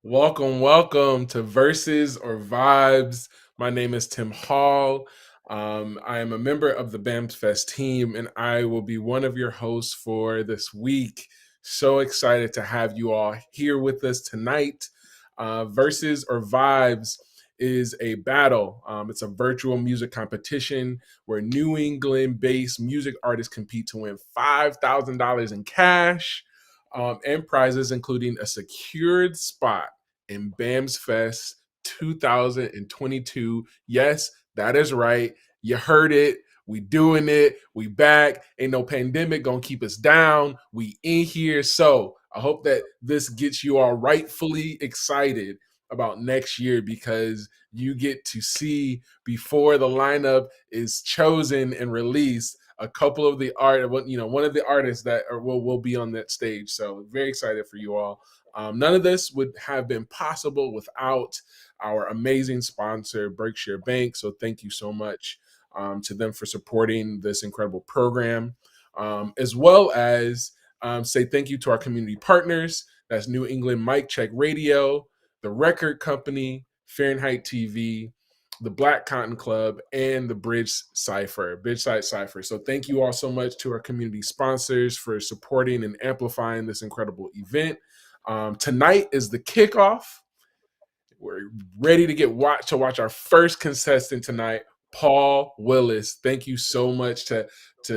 Welcome, welcome to Verses or Vibes. My name is Tim Hall. I am a member of the BAMSfest team, and I will be one of your hosts for this week. So excited to have you all here with us tonight. Verses or Vibes is a battle. It's a virtual music competition where New England-based music artists compete to win $5,000 in cash and prizes, including a secured spot in BAMSfest 2022. Yes, that is right. You heard it. We doing it. We back. Ain't no pandemic gonna keep us down. We in here. So I hope that this gets you all rightfully excited about next year, because you get to see, before the lineup is chosen and released, a couple of the one of the artists that will be on that stage. So very excited for you all. None of this would have been possible without our amazing sponsor, Berkshire Bank. So thank you so much to them for supporting this incredible program, as well as say thank you to our community partners. That's New England Mic Check Radio, the Record Company, Fahrenheit TV, the Black Cotton Club, and the Bridgeside Cipher. So thank you all so much to our community sponsors for supporting and amplifying this incredible event. Tonight is the kickoff. We're ready to watch our first contestant tonight, Paul Willis. Thank you so much to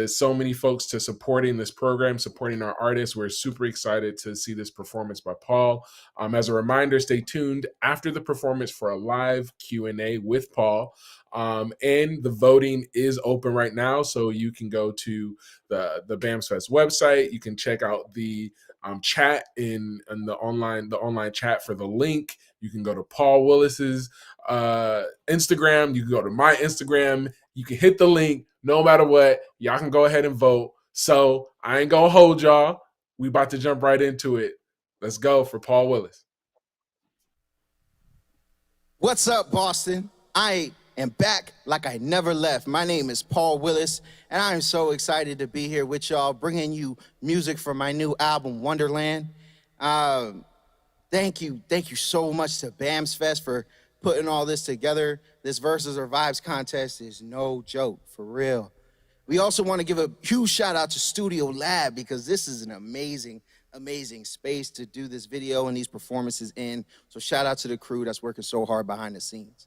so many folks to supporting this program, supporting our artists. We're super excited to see this performance by Paul. As a reminder, stay tuned after the performance for a live Q&A with Paul. And the voting is open right now, so you can go to the BAMSfest website. You can check out the chat in the online chat for the link. You can go to Paul Willis's Instagram. You can go to my Instagram. You can hit the link. No matter what, y'all can go ahead and vote. So I ain't gonna hold y'all. We about to jump right into it. Let's go for Paul Willis. What's up, Boston? I am back like I never left. My name is Paul Willis, and I am so excited to be here with y'all, bringing you music from my new album, Wonderland. Thank you so much to BAMSfest for putting all this together. This Verses or Vibes contest is no joke, for real. We also want to give a huge shout out to Studio Lab, because this is an amazing space to do this video and these performances in. So shout out to the crew that's working so hard behind the scenes.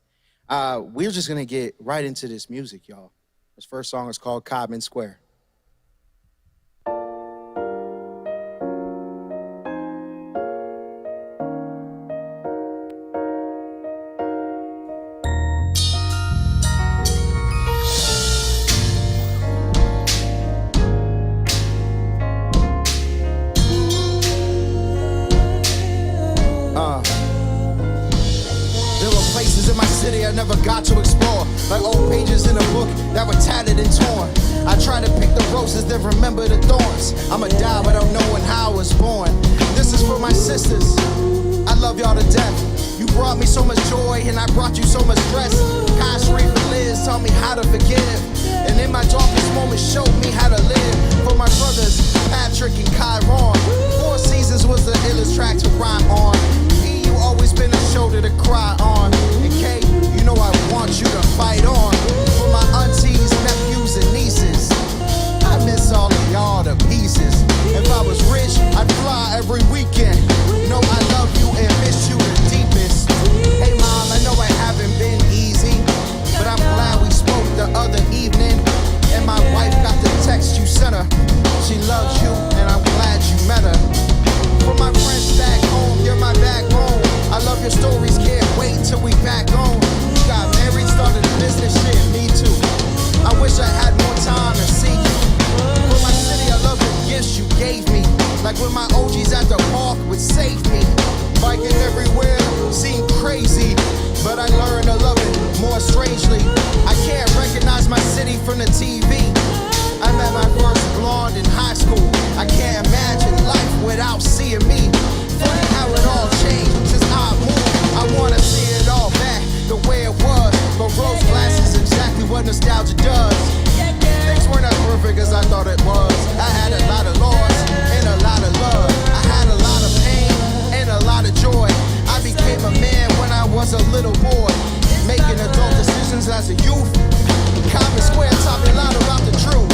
We're just gonna get right into this music, y'all. This first song is called Codman Square. I never got to explore, like old pages in a book that were tattered and torn. I try to pick the roses, then remember the thorns. I'ma die without knowing how I was born. This is for my sisters, I love y'all to death. You brought me so much joy, and I brought you so much stress. Kai, Sharif, and Liz taught me how to forgive, and in my darkest moments showed me how to live. For my brothers, Patrick and Kyron, Four Seasons was the illest track to rhyme on. P, you always been a shoulder to cry on. And K, you know I want you to fight on. For my aunties, nephews, and nieces, I miss all of y'all to pieces. If I was rich, I'd fly every weekend. Know I love you and miss you the deepest. Hey mom, I know I haven't been easy, but I'm glad we spoke the other evening. And my wife got the text you sent her. She loves you and I'm glad you met her. For my friends back home, you're my backbone. I love your stories, can't wait till we back home. You got married, started a business, shit, me too. I wish I had more time to see you. For my city, I love the gifts you gave me. Like when my OGs at the park would save me. Biking everywhere seemed crazy, but I learned to love it more strangely. I can't recognize my city from the TV. I met my first blonde in high school. I can't imagine life without seeing me. Funny how it all changed since I moved. I wanna see it all back the way it was, but rose glass is exactly what nostalgia does. Things weren't as perfect as I thought it was. I had a lot of loss and a lot of love. I had a lot of pain and a lot of joy. I became a man when I was a little boy, making adult decisions as a youth. Common Square taught me a lot about the truth.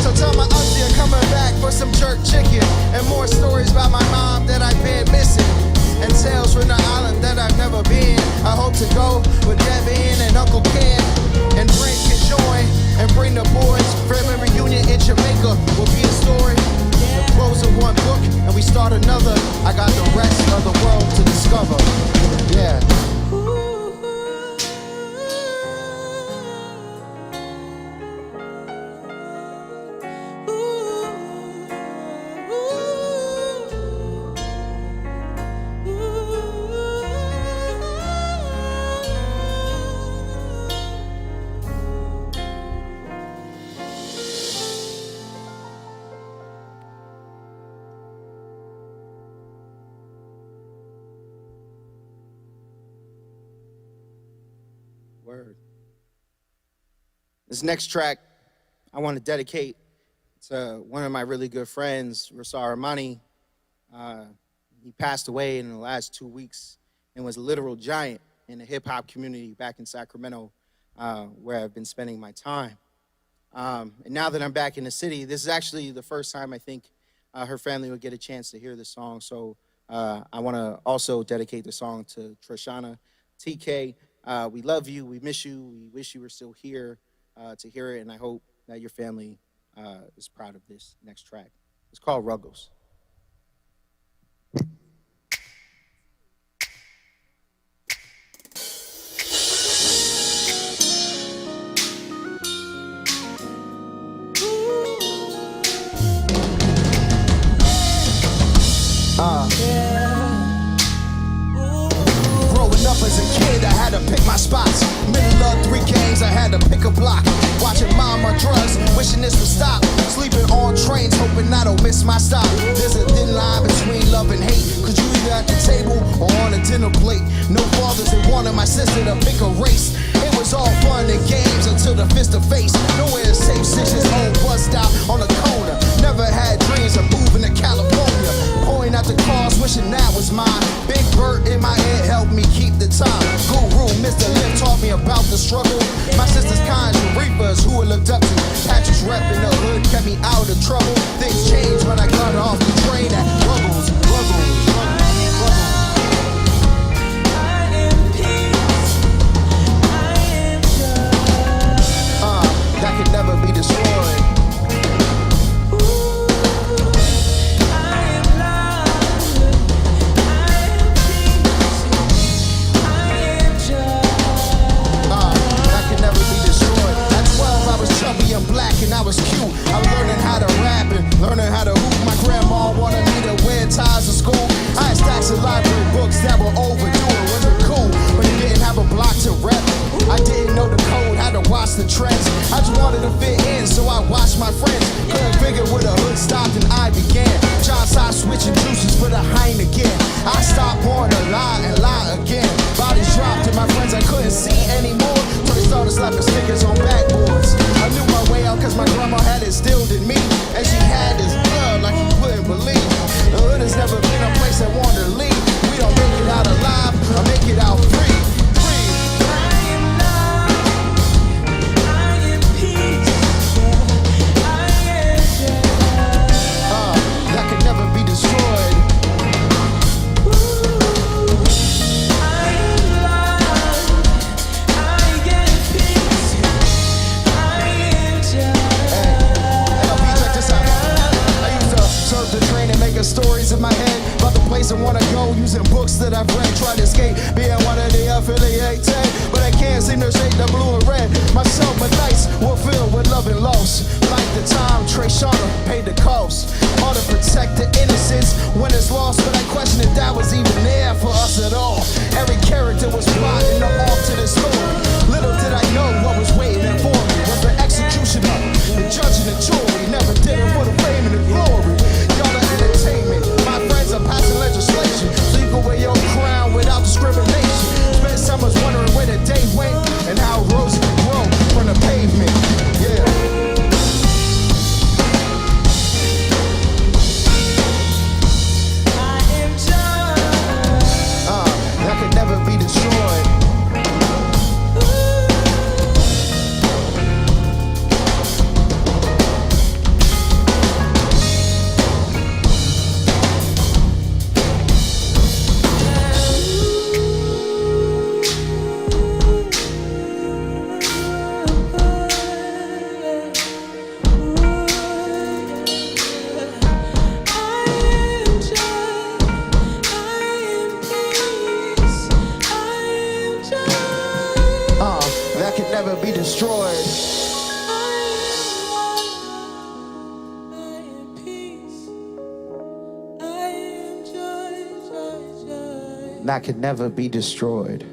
So tell my auntie I'm coming back for some jerk chicken and more stories about my mom that I've been missing, and tales from the island that I've never been. I hope to go with Devin and Uncle Ken, and Brent can join and bring the boys. Family reunion in Jamaica will be a story. The close of one book and we start another. I got the rest of the world to discover. Yeah. Word. This next track I want to dedicate to one of my really good friends, Rasar Armani. He passed away in the last 2 weeks and was a literal giant in the hip-hop community back in Sacramento, where I've been spending my time. And now that I'm back in the city, this is actually the first time I think her family will get a chance to hear this song. So I want to also dedicate the song to Trishana, TK. We love you, we miss you, we wish you were still here to hear it, and I hope that your family is proud of this next track. It's called Ruggles. Growing up as a kid, I had to pick my spots. Middle of 3 games, I had to pick a block. Watching mom on drugs, wishing this would stop. Sleeping on trains, hoping I don't miss my stop. There's a thin line between love and hate, cause you either at the table or on a dinner plate. No fathers that wanted my sister to pick a race. It was all fun and games until the fist to face. Nowhere safe, 6's own bus stop on the corner. Never had dreams of moving to California. Pouring out the cars, wishing that was mine. Big Bird in my head helped me keep the time. Guru, Mr. Lip taught me about the struggle. My sister's kind, reapers who I looked up to. Patrick's rep in the hood kept me out of trouble. Things changed when I got off the train at Ruggles. That could never be destroyed. Chubby and black and I was cute. I was learning how to rap and learning how to hoop. My grandma wanted me to wear ties to school. I had stacks of library books that were overdue. It wasn't cool when you didn't have a block to rep. I didn't know the code, had to watch the trends. I just wanted to fit in, so I watched my friends. Couldn't figure where the hood stopped and I began. Shots I switching juices for the Heineken. I stopped pouring a lie and lie again. Bodies dropped and my friends I couldn't see anymore. So they started slapping stickers on backboards. I knew my way out cause my grandma had instilled in me. And she had this blood like you couldn't believe. The hood has never been a place I wanted to leave. We don't make it out alive, I make it out free. Stories in my head about the place I wanna go, using books that I've read. Try to escape being one of the affiliated, but I can't seem to shake the blue and red. My summer nights were filled with love and loss. Like the time Trey Shauna paid the cost. All to protect the innocence when it's lost, but I question if that was even there for us at all. Every character was plotting them off to the story. Little did I know what was waiting for me was the executioner, the judge and the jury. Never did it for the fame and the glory. Y'all are entertainment. My friends are passing legislation so you can wear your crown without discrimination. Spent summers wondering where the day went and how roses could grow from the pavement. Yeah. That could never be destroyed. That could never be destroyed.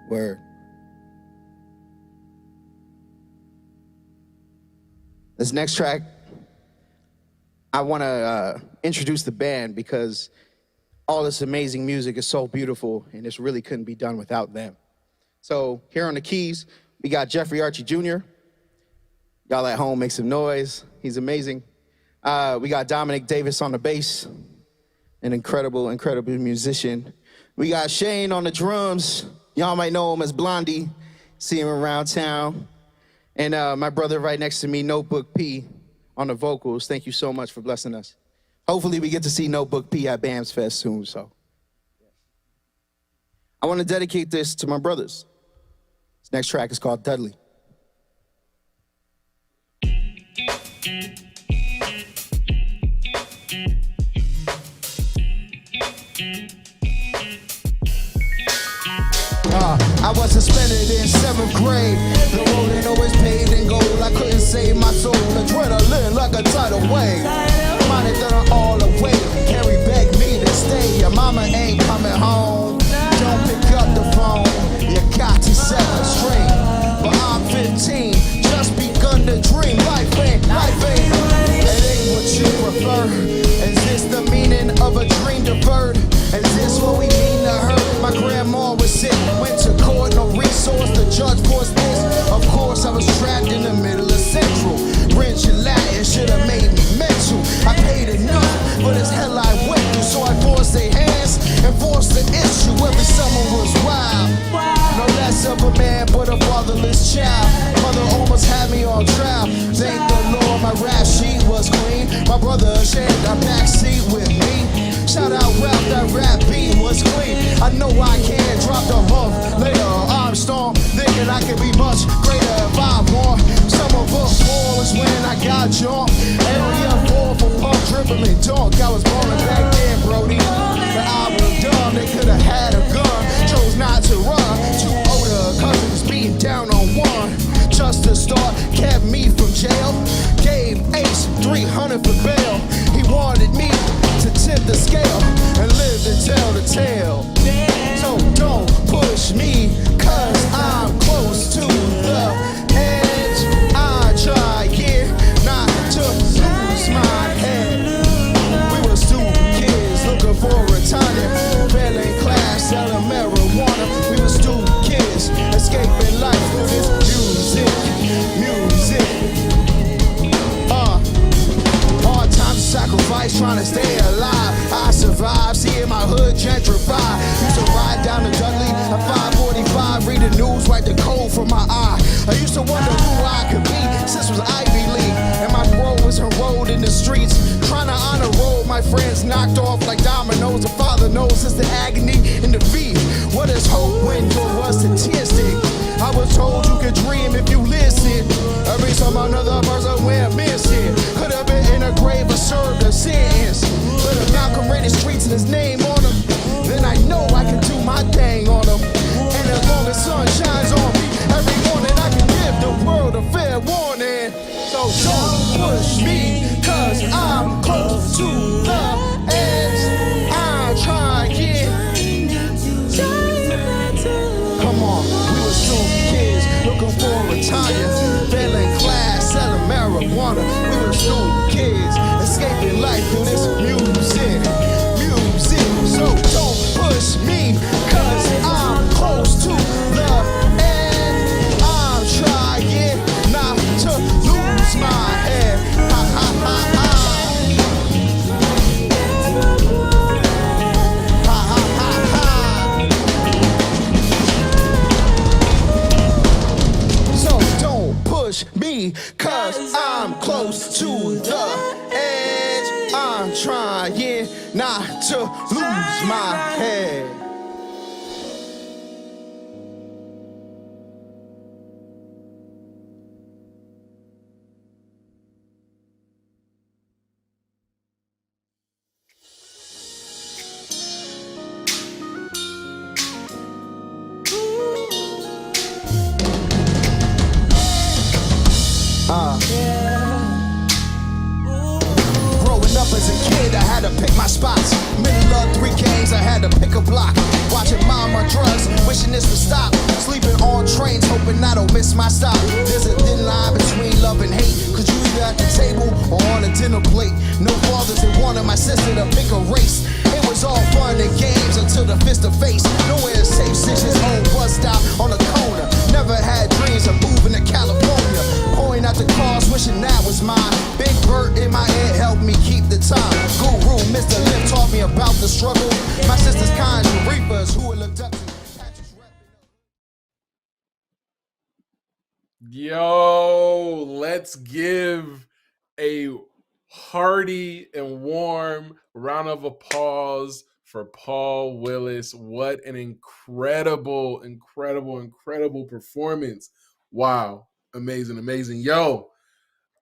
Word. This next track, I want to introduce the band because all this amazing music is so beautiful and this really couldn't be done without them. So here on the keys, we got Jeffrey Archie Jr. Y'all at home make some noise. He's amazing. We got Dominic Davis on the bass, an incredible, incredible musician. We got Shane on the drums. Y'all might know him as Blondie. See him around town. And my brother right next to me, Notebook P, on the vocals. Thank you so much for blessing us. Hopefully we get to see Notebook P at BAMSfest soon, so. I want to dedicate this to my brothers. This next track is called Dudley. I was suspended in 7th grade. The road ain't always paved in gold. I couldn't save my soul. Adrenaline like a tidal wave. Might have done it all away. Carrie begged me to stay. Your mama ain't coming home. Don't pick up the phone. You got to set her straight. But I'm 15, just begun to dream. Life ain't. It ain't what you prefer. Is this the meaning of a dream deferred? Is this what we mean to her? My grandma was sick, went to court, no resource, the judge forced this. Of course I was trapped in the middle of Central. French and Latin should've made me mental. I paid enough for this hell I went through, so I forced their hands and forced the issue. Every summer was wild. No less of a man, but a fatherless child. Mother almost had me on trial. Thank the Lord, my rap sheet was clean. My brother shared a backseat with me. Shout out Ralph, that rap beat was clean. I know I can drop the month later. I'm storm, thinking I can be much greater if I want. Summer book fall is when I got jumped. Area 4 for pump, dribbling dunk. I was born back then, Brody. But I was dumb, they could've had a gun. Chose not to run. Two older cousins beating down on one. Just to start, kept me from jail. Gave Ace 300 for bail. He wanted me to tip the scale and live to tell the tale. So don't put survive, seeing my hood gentrify. Used to ride down to Dudley at 5:45, read the news, write the code from my eye. I used to wonder who I could be since was Ivy League, and my bro was enrolled in the streets, trying to honor roll. My friends knocked off like dominoes. The father knows it's the agony and defeat. What is hope when you're a statistic? I was told you could dream if you listen. Every time another person went missing, could have been in a grave or served a sentence. But if Malcolm ran the streets and his name on them, then I know I can do my thing on them. And as long as sun shines on me every morning, I can give the world a fair warning. So don't push me, cause I'm close to the edge. I'm trying. Come on, we were still kids looking for a retire, failing class, selling marijuana. We were still kids escaping life through this music. So don't push me, cause I'm close to the end. I'm trying not to lose my head. Ha ha ha ha. Ha ha ha ha. So don't push me, cause I'm close to the edge. I'm trying not to lose my head. Growing up as a kid, I had to pick my spots. Middle of 3 games, I had to pick a block. Watching mom on drugs, wishing this would stop. Sleeping on trains, hoping I don't miss my stop. There's a thin line between love and hate, cause you either at the table or on a dinner plate. No fathers that wanted my sister to pick a race. It was all fun and games until the fist of face. Nowhere to safe stitches, old bus stop on the corner. Never had dreams of moving to California. Pouring out the cars, wishing that was mine. Big Bird in my head helped me keep the time. Guru, Mr. Lip taught me about the struggle. My sister's kind of reapers who looked up to. Yo, let's give a hearty and warm round of applause for Paul Willis. What an incredible, incredible performance. Wow. Amazing. Yo,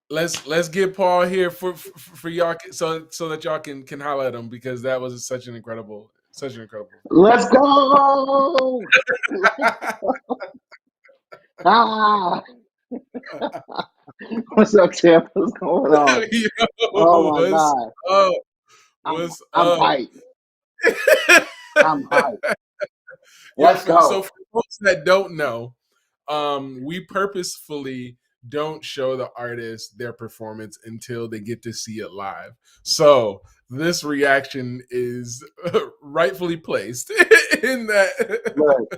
let's get Paul here for y'all so that y'all can highlight him, because that was such an incredible Let's go! Ah, what's up, champ? What's going on? Yo, Oh my what's God, up? I'm What's I'm up? hyped. I'm hyped. Yo, Let's so go. for folks that don't know, we purposefully don't show the artist their performance until they get to see it live. So this reaction is rightfully placed in that Look,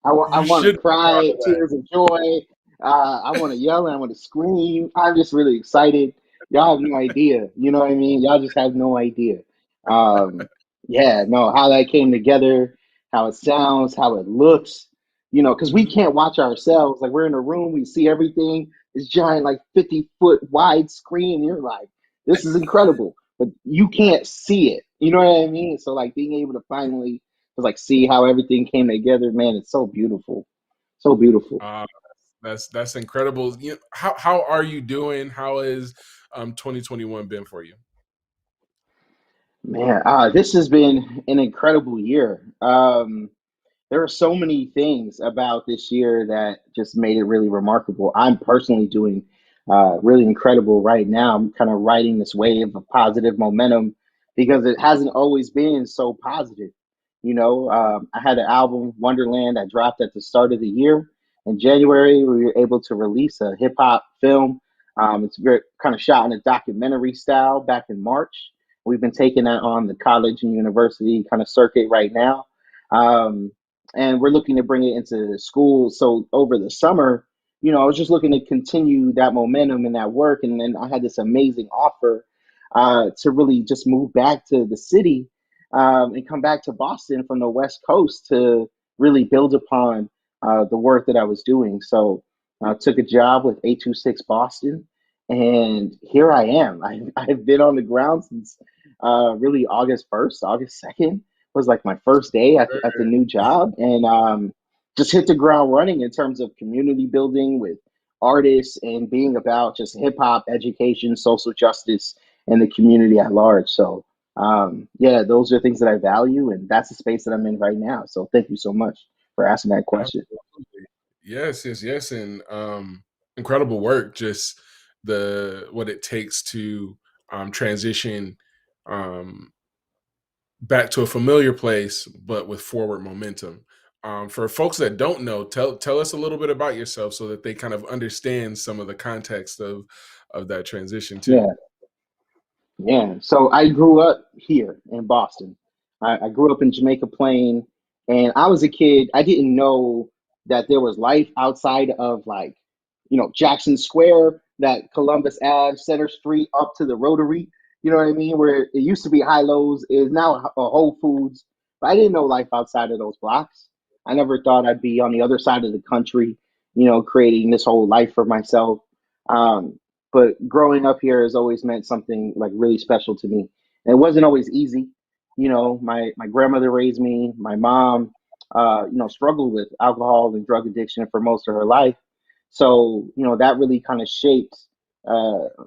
I you want to should be proud cry, of that. tears of joy. I want to yell and I want to scream. I'm just really excited. Y'all have no idea. You know what I mean? Y'all just have no idea. Um, yeah, no, how that came together, how it sounds, how it looks. You know, because we Mhm. can't watch ourselves. Like we're in a room, we see everything. This giant, like 50-foot wide screen. And you're like, this is incredible, but you can't see it. You know what I mean? So like being able to finally just like see how everything came together, man, it's so beautiful. So beautiful. Uh, that's incredible. How are you doing? How has 2021 been for you? Man, this has been an incredible year. There are so many things about this year that just made it really remarkable. I'm personally doing really incredible right now. I'm kind of riding this wave of positive momentum because it hasn't always been so positive. You know, I had an album, Wonderland, that dropped at the start of the year. In January, we were able to release a hip hop film. It's very kind of shot in a documentary style back in March. We've been taking that on the college and university kind of circuit right now. Um, and we're looking to bring it into school. So over the summer, you know, I was just looking to continue that momentum and that work. And then I had this amazing offer to really just move back to the city and come back to Boston from the West Coast to really build upon the work that I was doing. So I took a job with 826 Boston, and here I am. I've been on the ground since really August 1st, August 2nd was like my first day at the new job, and just hit the ground running in terms of community building with artists and being about just hip hop education, social justice, and the community at large. So, yeah, those are things that I value, and that's the space that I'm in right now. So, thank you so much for asking that question. Absolutely. Yes, yes, yes, and incredible work. Just the what it takes to transition um, back to a familiar place, but with forward momentum. For folks that don't know, tell us a little bit about yourself so that they kind of understand some of the context of that transition too. Yeah. Yeah, so I grew up here in Boston. I grew up in Jamaica Plain, and I was a kid. I didn't know that there was life outside of like, Jackson Square, that Columbus Ave, Center Street, up to the Rotary. You know what I mean? Where it used to be High Lows, is now a Whole Foods. But I didn't know life outside of those blocks. I never thought I'd be on the other side of the country, creating this whole life for myself. Um, but growing up here has always meant something like really special to me. And it wasn't always easy. My grandmother raised me. My mom, struggled with alcohol and drug addiction for most of her life. So, that really kind of shaped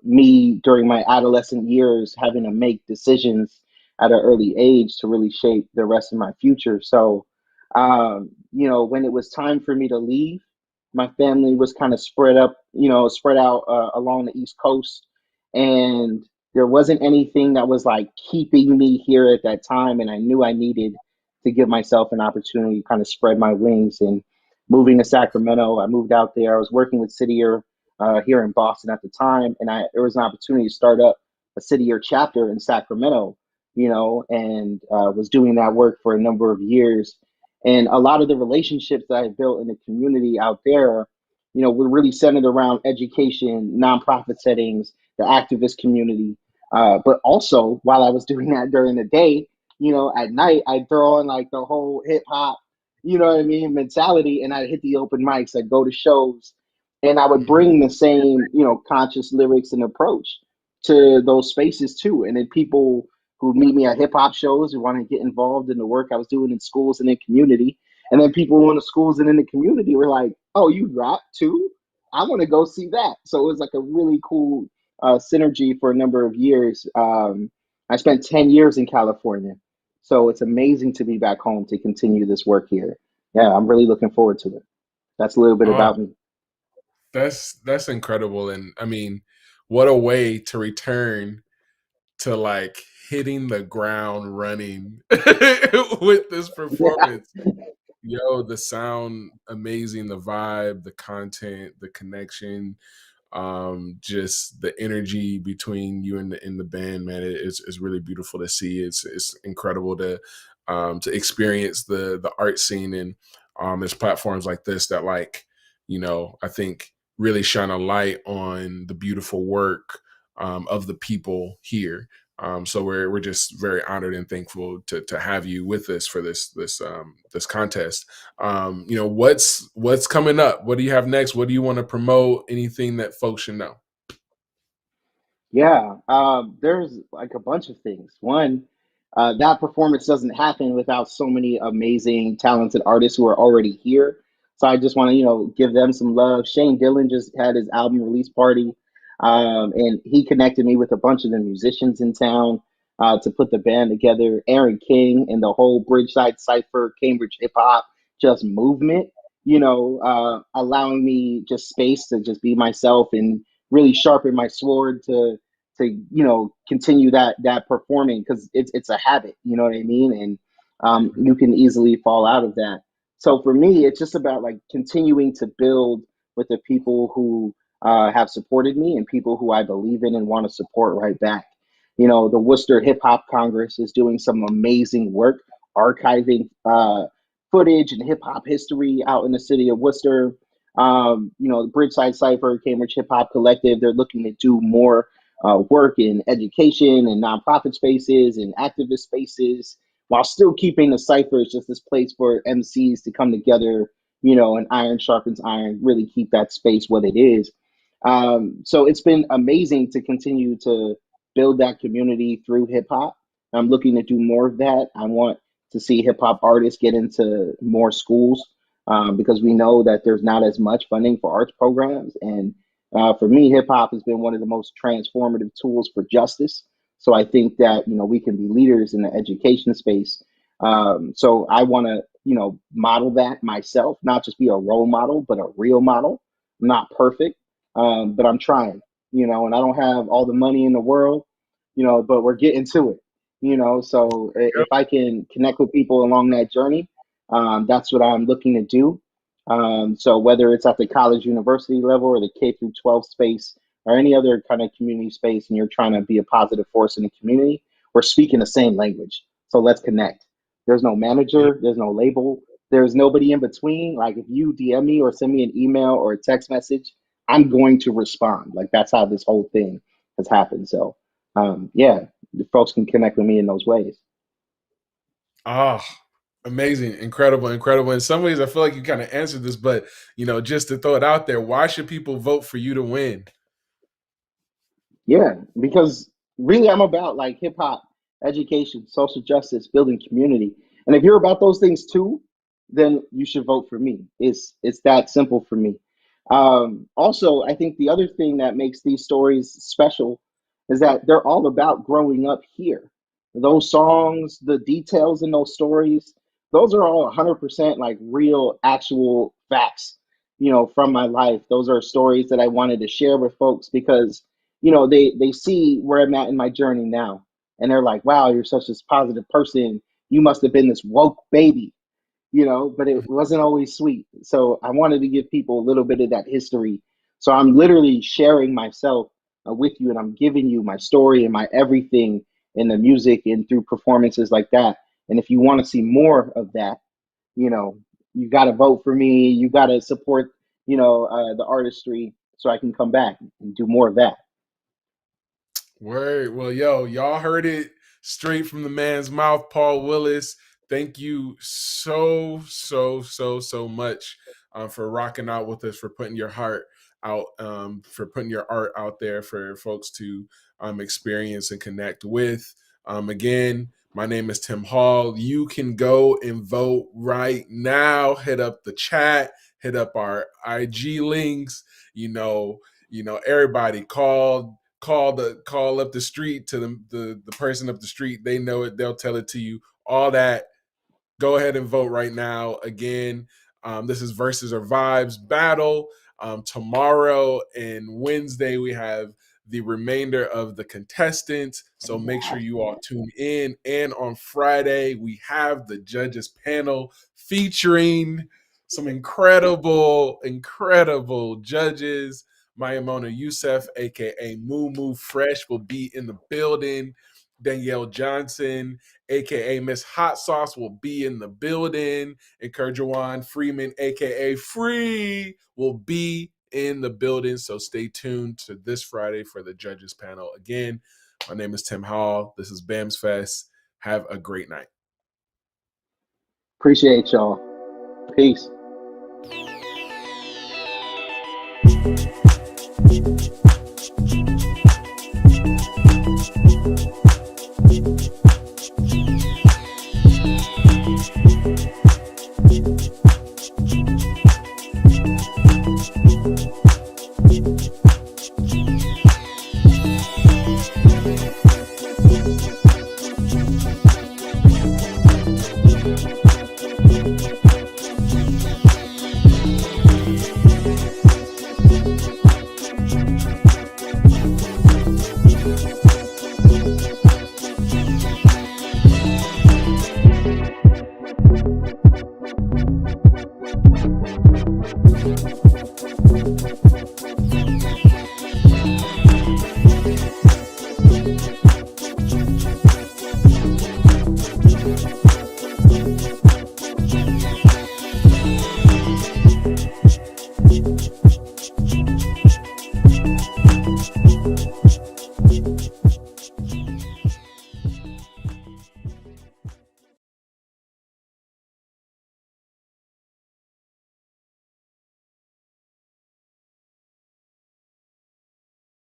me during my adolescent years, having to make decisions at an early age to really shape the rest of my future. So, when it was time for me to leave, my family was kind of spread out along the East Coast, and there wasn't anything that was like keeping me here at that time. And I knew I needed to give myself an opportunity to kind of spread my wings. And moving to Sacramento, I moved out there. I was working with City Year here in Boston at the time, and there was an opportunity to start up a City Year chapter in Sacramento. And was doing that work for a number of years. And a lot of the relationships that I built in the community out there, were really centered around education, nonprofit settings, the activist community. But also, while I was doing that during the day, at night, I'd throw on like the whole hip hop, what I mean, mentality, and I'd hit the open mics, I'd go to shows, and I would Mhm. bring the same, conscious lyrics and approach to those spaces too. And then people who meet me at hip hop shows who want to get involved in the work I was doing in schools and in community. And then people in the schools and in the community were like, "Oh, you rap too? I want to go see that." So it was like a really cool synergy for a number of years. I spent 10 years in California. So it's amazing to be back home to continue this work here. Yeah, I'm really looking forward to it. That's a little bit Oh, about me. that's incredible, and I mean, what a way to return to like hitting the ground running with this performance. Yo, the sound amazing, the vibe, the content, the connection, just the energy between you and the band, man. It's really beautiful to see. It's incredible to experience the art scene, and there's platforms like this that like, I think really shine a light on the beautiful work of the people here. So we're just very honored and thankful to have you with us for this contest. What's coming up? What do you have next? What do you want to promote? Anything that folks should know? Yeah, there's like a bunch of things. One, that performance doesn't happen without so many amazing, talented artists who are already here. So I just want to, give them some love. Shane Dillon just had his album release party, and he connected me with a bunch of the musicians in town to put the band together. Aaron King and the whole Bridgeside Cipher, Cambridge hip hop, just movement. Allowing me just space to just be myself and really sharpen my sword to continue that performing, because it's a habit, you know what I mean, and you can easily fall out of that. So for me, it's just about like continuing to build with the people who have supported me and people who I believe in and want to support right back. The Worcester Hip Hop Congress is doing some amazing work archiving footage and hip hop history out in the city of Worcester. The Bridgeside Cipher, Cambridge Hip Hop Collective, they're looking to do more work in education and nonprofit spaces and activist spaces, while still keeping the cipher as just this place for MCs to come together, and iron sharpens iron, really keep that space what it is. So it's been amazing to continue to build that community through hip hop. I'm looking to do more of that. I want to see hip hop artists get into more schools, because we know that there's not as much funding for arts programs. And for me, hip hop has been one of the most transformative tools for justice. So I think that we can be leaders in the education space. So I want to model that myself, not just be a role model, but a real model. I'm not perfect, but I'm trying. And I don't have all the money in the world, but we're getting to it. So if I can connect with people along that journey, that's what I'm looking to do. So whether it's at the college university level or the K through 12 space or any other kind of community space, and you're trying to be a positive force in the community, we're speaking the same language. So let's connect. There's no manager, there's no label, there's nobody in between. Like if you DM me or send me an email or a text message, I'm going to respond. Like that's how this whole thing has happened. So yeah, the folks can connect with me in those ways. Ah, amazing, incredible, incredible. In some ways, I feel like you kind of answered this, but just to throw it out there, why should people vote for you to win? Yeah, because really I'm about like hip hop, education, social justice, building community. And if you're about those things too, then you should vote for me. It's that simple for me. Also, I think the other thing that makes these stories special is that they're all about growing up here. Those songs, the details in those stories, those are all 100% like real, actual facts, from my life. Those are stories that I wanted to share with folks because they see where I'm at in my journey now, and they're like, wow, you're such this positive person, you must have been this woke baby, but it wasn't always sweet. So I wanted to give people a little bit of that history. So I'm literally sharing myself with you, and I'm giving you my story and my everything in the music and through performances like that. And if you want to see more of that, you know you got to vote for me, you got to support the artistry, so I can come back and do more of that. Word. Well, y'all heard it straight from the man's mouth, Paul Willis. Thank you so much for rocking out with us, for putting your heart out, for putting your art out there for folks to experience and connect with. Again, my name is Tim Hall. You can go and vote right now. Hit up the chat, hit up our IG links. Everybody call up the street to the person up the street. They know it, they'll tell it to you, all that. Go ahead and vote right now. Again, this is Versus or Vibes battle. Tomorrow and Wednesday we have the remainder of the contestants, so make sure you all tune in. And on Friday we have the judges panel featuring some incredible judges. Mayamona Youssef, aka Moo Moo Fresh, will be in the building. Danielle Johnson, aka Miss Hot Sauce, will be in the building. And Kerjawan Freeman, aka Free, will be in the building. So stay tuned to this Friday for the judges panel. Again, my name is Tim Hall. This is BAMSfest. Have a great night. Appreciate y'all. Peace.